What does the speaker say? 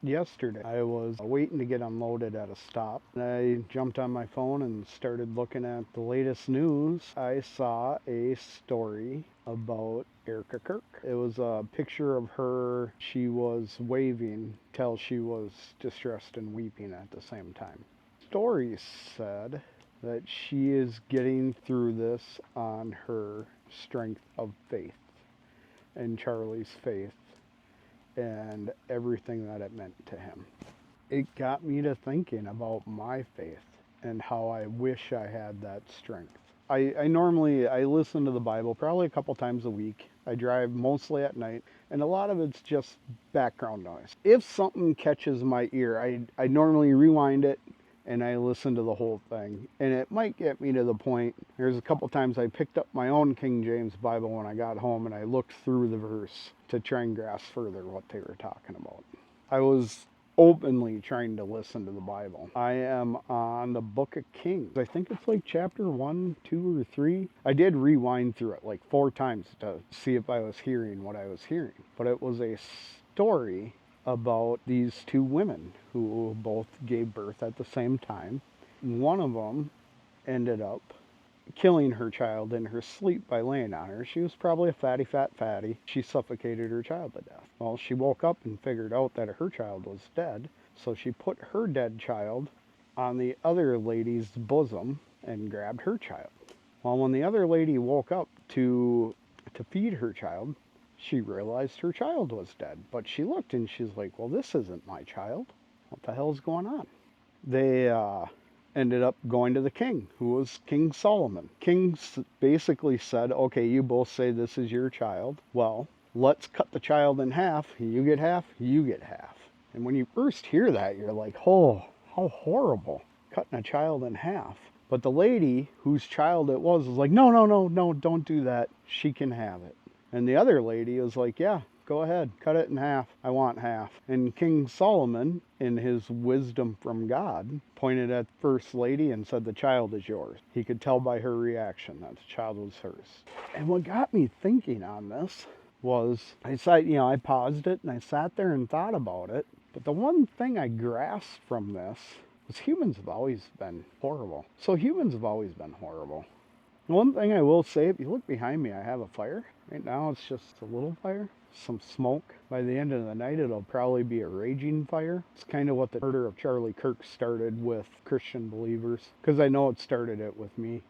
Yesterday, I was waiting to get unloaded at a stop, and I jumped on my phone and started looking at the latest news. I saw a story about Kirk. It was a picture of her. She was waving till she was distressed and weeping at the same time. Story said that she is getting through this on her strength of faith and Charlie's faith and everything that it meant to him. It got me to thinking about my faith and how I wish I had that strength. I normally I listen to the Bible probably a couple times a week. I drive mostly at night, and a lot of it's just background noise. If something catches my ear, I normally rewind it and I listen to the whole thing. And it might get me to the point. There's a couple times I picked up my own King James Bible when I got home and I looked through the verse to try and grasp further what they were talking about. I was openly trying to listen to the Bible. I am on the book of Kings. I think it's like chapter 1, 2, or 3. I did rewind through it like 4 times to see if I was hearing what I was hearing. But it was a story about these two women who both gave birth at the same time. One of them ended up killing her child in her sleep by laying on her. She was probably a fat fatty. She suffocated her child to death. Well, she woke up and figured out that her child was dead, so she put her dead child on the other lady's bosom and grabbed her child. Well, when the other lady woke up to feed her child, she realized her child was dead. But she looked and she's like, well, this isn't my child. What the hell's going on? They ended up going to the king, who was King Solomon. King basically said, okay, you both say this is your child. Well, let's cut the child in half. You get half, you get half. And when you first hear that, you're like, oh, how horrible, cutting a child in half. But the lady whose child it was like, no, no, no, no, don't do that. She can have it. And the other lady was like, yeah, go ahead, cut it in half. I want half. And King Solomon, in his wisdom from God, pointed at the first lady and said, the child is yours. He could tell by her reaction that the child was hers. And what got me thinking on this was I paused it and I sat there and thought about it. But the one thing I grasped from this was humans have always been horrible. So humans have always been horrible. One thing I will say, if you look behind me, I have a fire. Right now it's just a little fire, some smoke. By the end of the night, it'll probably be a raging fire. It's kind of what the murder of Charlie Kirk started with Christian believers, because I know it started it with me.